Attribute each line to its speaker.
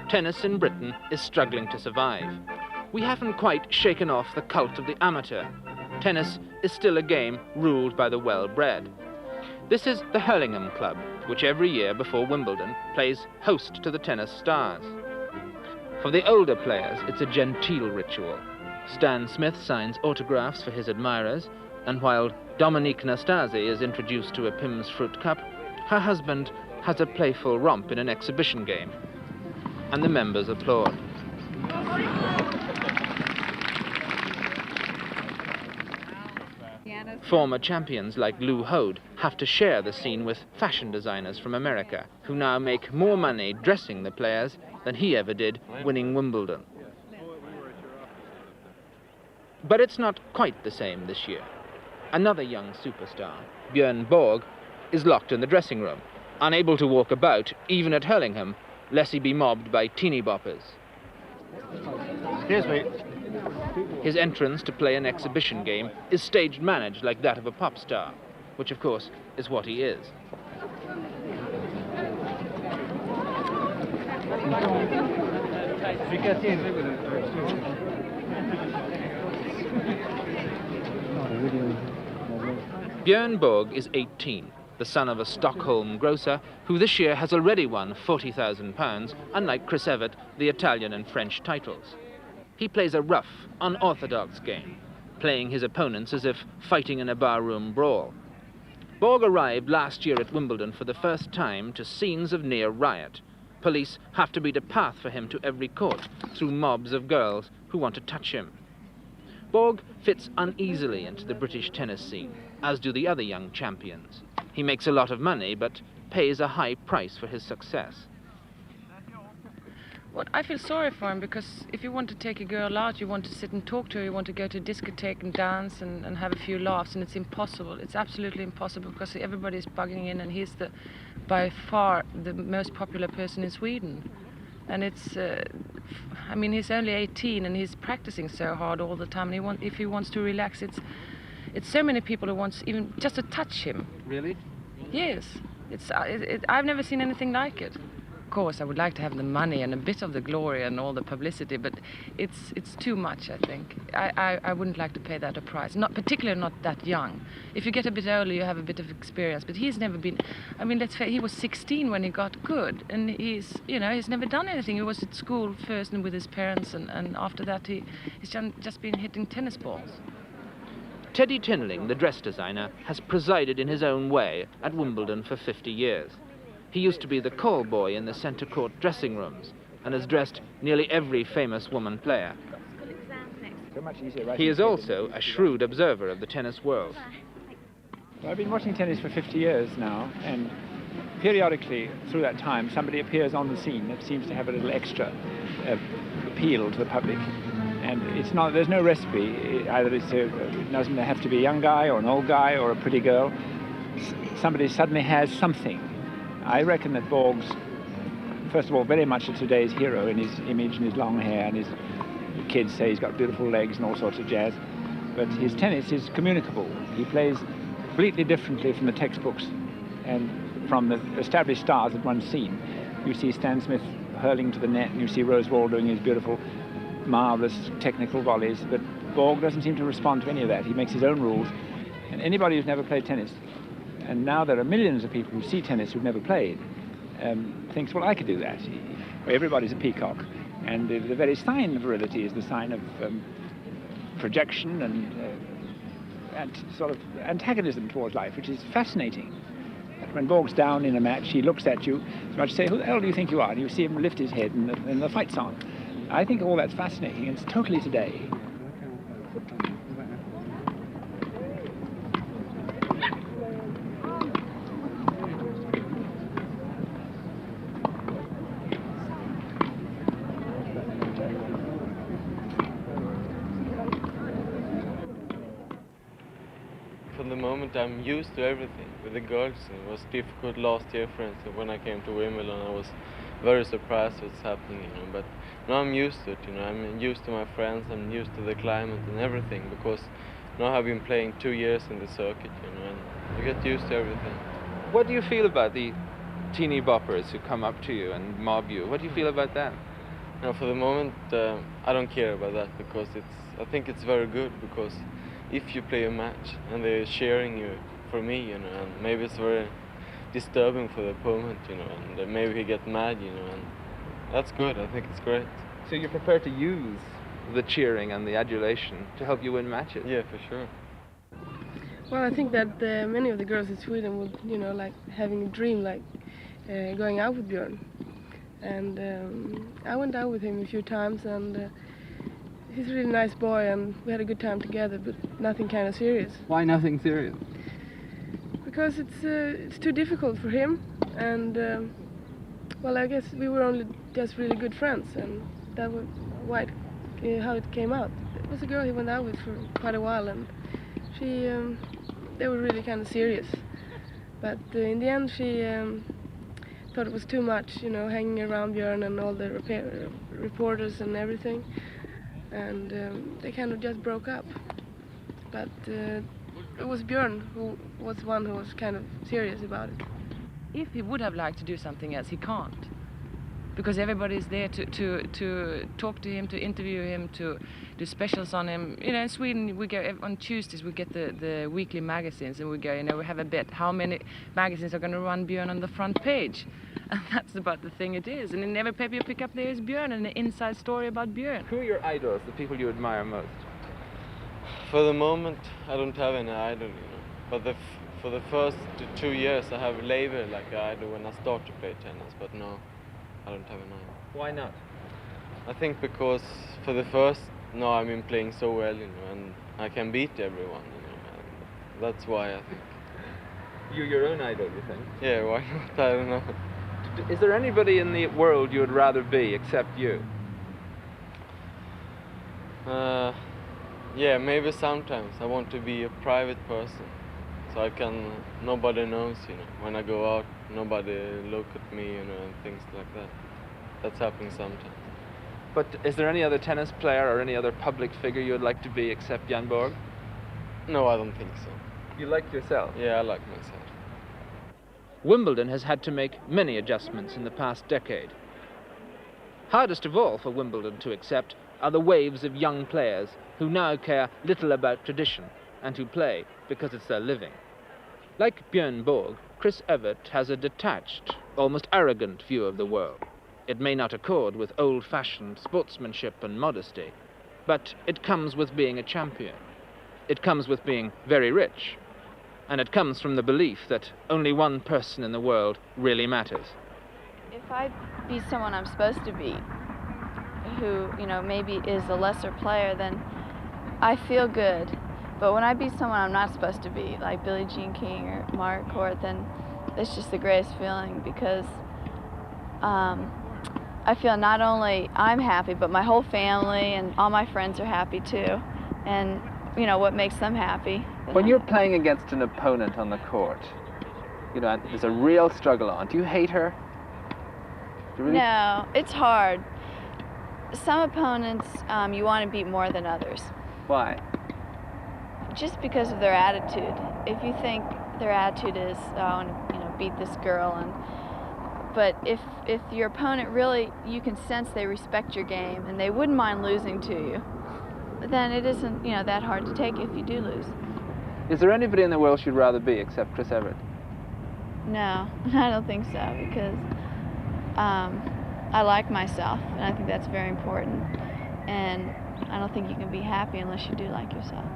Speaker 1: tennis in Britain is struggling to survive. We haven't quite shaken off the cult of the amateur. Tennis is still a game ruled by the well-bred. This is the Hurlingham Club, which every year before Wimbledon plays host to the tennis stars. For the older players, it's a genteel ritual. Stan Smith signs autographs for his admirers, and while Dominique Nastasi is introduced to a Pim's Fruit Cup, her husband has a playful romp in an exhibition game, and the members applaud. Former champions like Lou Hode have to share the scene with fashion designers from America, who now make more money dressing the players than he ever did winning Wimbledon. But it's not quite the same this year. Another young superstar, Björn Borg, is locked in the dressing room, unable to walk about, even at Hurlingham, lest he be mobbed by teeny-boppers.
Speaker 2: Excuse me.
Speaker 1: His entrance to play an exhibition game is stage managed like that of a pop star, which of course is what he is. Björn Borg is 18, the son of a Stockholm grocer who this year has already won £40,000, unlike Chris Evert, the Italian and French titles. He plays a rough, unorthodox game, playing his opponents as if fighting in a barroom brawl. Borg arrived last year at Wimbledon for the first time to scenes of near riot. Police have to beat a path for him to every court through mobs of girls who want to touch him. Borg fits uneasily into the British tennis scene, as do the other young champions. He makes a lot of money, but pays a high price for his success.
Speaker 3: Well, I feel sorry for him, because if you want to take a girl out, you want to sit and talk to her, you want to go to a discotheque and dance and have a few laughs, and it's impossible. It's absolutely impossible, because everybody's bugging in, and he's by far the most popular person in Sweden. And it's, I mean, he's only 18 and he's practicing so hard all the time. And if he wants to relax, it's so many people who wants even just to touch him.
Speaker 1: Really?
Speaker 3: Yes. I've never seen anything like it. Of course, I would like to have the money and a bit of the glory and all the publicity, but it's too much, I think. I wouldn't like to pay that a price, particularly not that young. If you get a bit older, you have a bit of experience, but he's never been, I mean, let's face, he was 16 when he got good, and he's never done anything. He was at school first and with his parents, and after that he's just been hitting tennis balls.
Speaker 1: Teddy Tinling, the dress designer, has presided in his own way at Wimbledon for 50 years. He used to be the call boy in the centre court dressing rooms and has dressed nearly every famous woman player. He is also a shrewd observer of the tennis world.
Speaker 2: Well, I've been watching tennis for 50 years now, and periodically through that time somebody appears on the scene that seems to have a little extra appeal to the public. And there's no recipe. Either it doesn't have to be a young guy or an old guy or a pretty girl. Somebody suddenly has something. I reckon that Borg's, first of all, very much a today's hero in his image and his long hair, and his kids say he's got beautiful legs and all sorts of jazz. But his tennis is communicable. He plays completely differently from the textbooks and from the established stars that one's seen. You see Stan Smith hurling to the net, and you see Rose Wall doing his beautiful, marvellous technical volleys, but Borg doesn't seem to respond to any of that. He makes his own rules, and anybody who's never played tennis, and now there are millions of people who see tennis who've never played, thinks, well, I could do that. Everybody's a peacock, and the very sign of virility is the sign of projection and sort of antagonism towards life, which is fascinating. When Borg's down in a match, he looks at you as much as say, who the hell do you think you are? And you see him lift his head, and the fight's on. I think all that's fascinating, and it's totally today.
Speaker 4: For the moment, I'm used to everything. With the girls, it was difficult last year, for instance. When I came to Wimbledon, I was very surprised what's happening, but now I'm used to it, I'm used to my friends, I'm used to the climate and everything, because now I've been playing 2 years in the circuit, and you get used to everything.
Speaker 1: What do you feel about the teeny boppers who come up to you and mob you? What do you feel about that?
Speaker 4: No, for the moment, I don't care about that because I think it's very good because if you play a match and they're cheering you, for me, you know, and maybe it's very disturbing for the opponent, you know, and maybe he get mad, you know, and that's good. I think it's great.
Speaker 1: So you're prepared to use the cheering and the adulation to help you win matches?
Speaker 4: Yeah, for sure.
Speaker 5: Well, I think that many of the girls in Sweden would, you know, like having a dream, like going out with Björn. And I went out with him a few times, and he's a really nice boy, and we had a good time together, but nothing kind of serious.
Speaker 1: Why nothing serious?
Speaker 5: Because it's too difficult for him, and well, I guess we were only just really good friends, and that was why how it came out. It was a girl he went out with for quite a while, and she they were really kind of serious, but in the end she thought it was too much, you know, hanging around Björn and all the reporters and everything, and they kind of just broke up. But it was Björn who was one who was kind of serious about it.
Speaker 3: If he would have liked to do something else, he can't. Because everybody's there to talk to him, to interview him, to do specials on him. You know, in Sweden, we go on Tuesdays, we get the weekly magazines, and we go, you know, we have a bet how many magazines are going to run Björn on the front page. And that's about the thing it is. And in every paper you pick up, there is Björn and an inside story about Björn.
Speaker 1: Who are your idols, the people you admire most?
Speaker 4: For the moment, I don't have any idol, you know. But for the first 2 years, I have Lever like an idol when I start to play tennis, but no. I don't have an idol.
Speaker 1: Why not?
Speaker 4: I think because for the first, no, I've been playing so well, you know, and I can beat everyone, you know, and that's why I think.
Speaker 1: You're your own idol, you think?
Speaker 4: Yeah, why not? I don't know.
Speaker 1: Is there anybody in the world you would rather be except you?
Speaker 4: Yeah, maybe sometimes I want to be a private person, so nobody knows, you know, when I go out, nobody look at me, you know, and things like that. That's happening sometimes.
Speaker 1: But is there any other tennis player or any other public figure you would like to be except Björn Borg?
Speaker 4: No, I don't think so.
Speaker 1: You like yourself?
Speaker 4: Yeah, I like myself.
Speaker 1: Wimbledon has had to make many adjustments in the past decade. Hardest of all for Wimbledon to accept are the waves of young players who now care little about tradition and who play because it's their living. Like Björn Borg, Chris Evert has a detached, almost arrogant view of the world. It may not accord with old-fashioned sportsmanship and modesty, but it comes with being a champion. It comes with being very rich, and it comes from the belief that only one person in the world really matters.
Speaker 6: If I beat someone I'm supposed to beat, who, you know, maybe is a lesser player, then I feel good. But when I beat someone I'm not supposed to beat, like Billie Jean King or Margaret Court, then it's just the greatest feeling because I feel not only I'm happy, but my whole family and all my friends are happy too. And, you know, what makes them happy.
Speaker 1: When you're playing against an opponent on the court, you know, there's a real struggle on. Do you hate her? Do you really?
Speaker 6: No, it's hard. Some opponents you want to beat more than others.
Speaker 1: Why?
Speaker 6: Just because of their attitude. If you think their attitude is, oh, I want to, you know, beat this girl, but if your opponent really, you can sense they respect your game and they wouldn't mind losing to you, then it isn't, you know, that hard to take if you do lose.
Speaker 1: Is there anybody in the world you'd rather be except Chris Evert?
Speaker 6: No, I don't think so, because I like myself, and I think that's very important. And I don't think you can be happy unless you do like yourself.